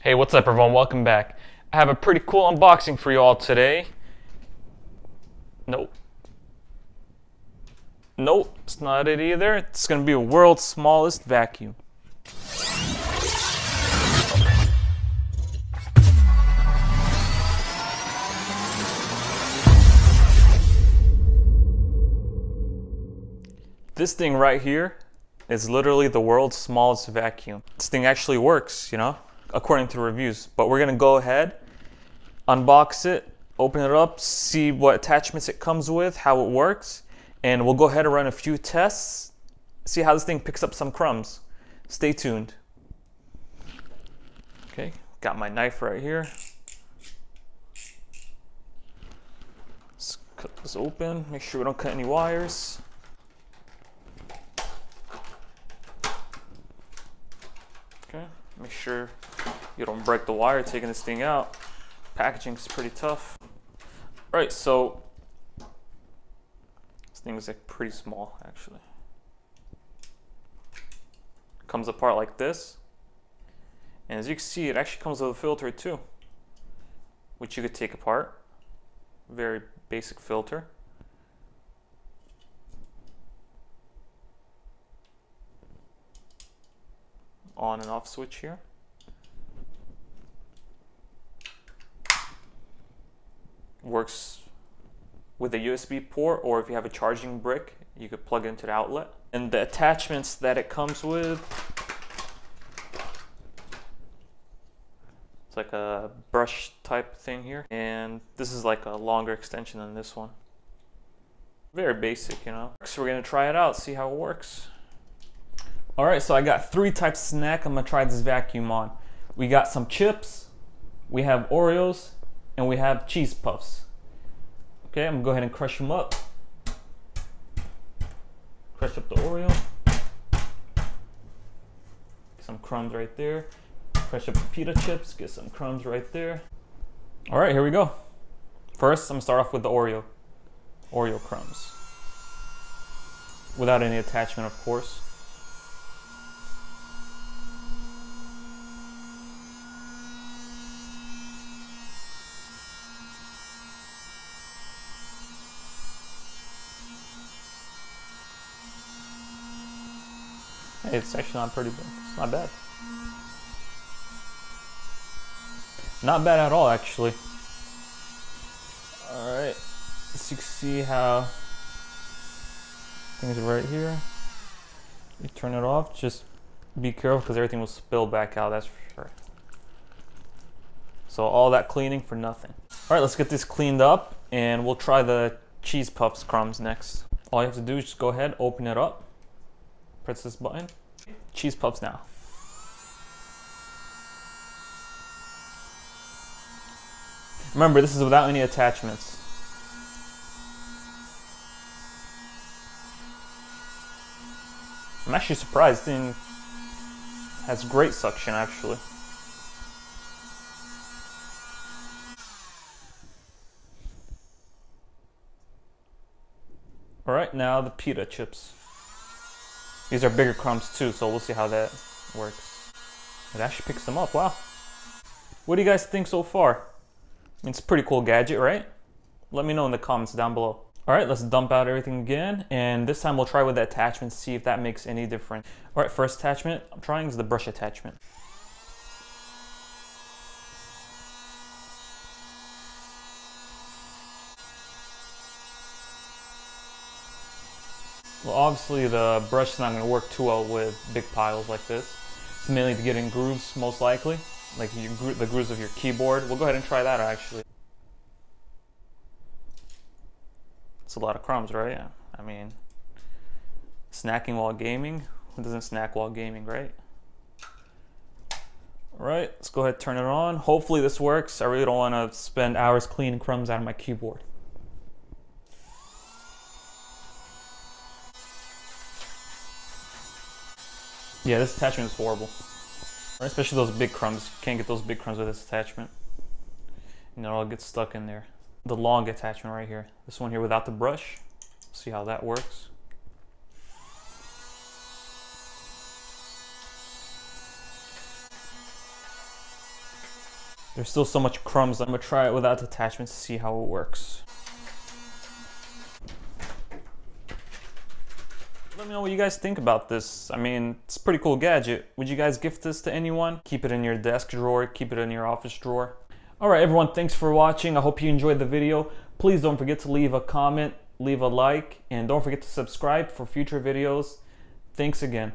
Hey, what's up everyone? Welcome back. I have a pretty cool unboxing for you all today. Nope, it's not it either. It's gonna be a world's smallest vacuum. This thing right here is literally the world's smallest vacuum. This thing actually works, you know, according to reviews. But we're gonna go ahead, unbox it, open it up, see what attachments it comes with, how it works, and we'll go ahead and run a few tests, see how this thing picks up some crumbs. Stay tuned. Okay, got my knife right here. Let's cut this open, make sure we don't cut any wires. Okay, make sure you don't break the wire taking this thing out. Packaging's pretty tough. All right, so this thing is like pretty small actually. Comes apart like this. And as you can see, it actually comes with a filter too, which you could take apart. Very basic filter. On and off switch here. Works with a USB port, or if you have a charging brick, you could plug it into the outlet. And the attachments that it comes with, it's like a brush type thing here, and this is like a longer extension than this one. Very basic, you know. So we're gonna try it out, see how it works. All right, so I got 3 types of snack I'm gonna try this vacuum on. We got some chips, we have Oreos, and we have cheese puffs. Okay, I'm gonna go ahead and crush them up. Crush up the Oreo. Some crumbs right there. Crush up the pita chips, get some crumbs right there. All right, here we go. First, I'm gonna start off with the Oreo crumbs. Without any attachment, of course. Hey, it's actually not pretty bad. It's not bad. Not bad at all, actually. Alright, so you can see how things are right here. You turn it off, just be careful because everything will spill back out, that's for sure. So all that cleaning for nothing. Alright, let's get this cleaned up and we'll try the cheese puffs crumbs next. All you have to do is just go ahead, open it up. Press this button. Cheese puffs now. Remember, this is without any attachments. I'm actually surprised. This thing has great suction, actually. All right, now the pita chips. These are bigger crumbs too, so we'll see how that works. It actually picks them up, wow. What do you guys think so far? I mean, it's a pretty cool gadget, right? Let me know in the comments down below. All right, let's dump out everything again, and this time we'll try with the attachment, see if that makes any difference. All right, first attachment I'm trying is the brush attachment. Well, obviously the brush is not going to work too well with big piles like this. It's mainly to get in grooves, most likely, like the grooves of your keyboard. We'll go ahead and try that actually. It's a lot of crumbs, right? Yeah. I mean, snacking while gaming? Who doesn't snack while gaming, right? All right, let's go ahead and turn it on. Hopefully this works. I really don't want to spend hours cleaning crumbs out of my keyboard. Yeah, this attachment is horrible. Right, especially those big crumbs. You can't get those big crumbs with this attachment. And it all gets stuck in there. The long attachment right here. This one here without the brush. See how that works. There's still so much crumbs. I'm gonna try it without attachments to see how it works. Let me know what you guys think about this. I mean, it's a pretty cool gadget. Would you guys gift this to anyone? Keep it in your desk drawer, keep it in your office drawer. Alright everyone, thanks for watching. I hope you enjoyed the video. Please don't forget to leave a comment, leave a like, and don't forget to subscribe for future videos. Thanks again.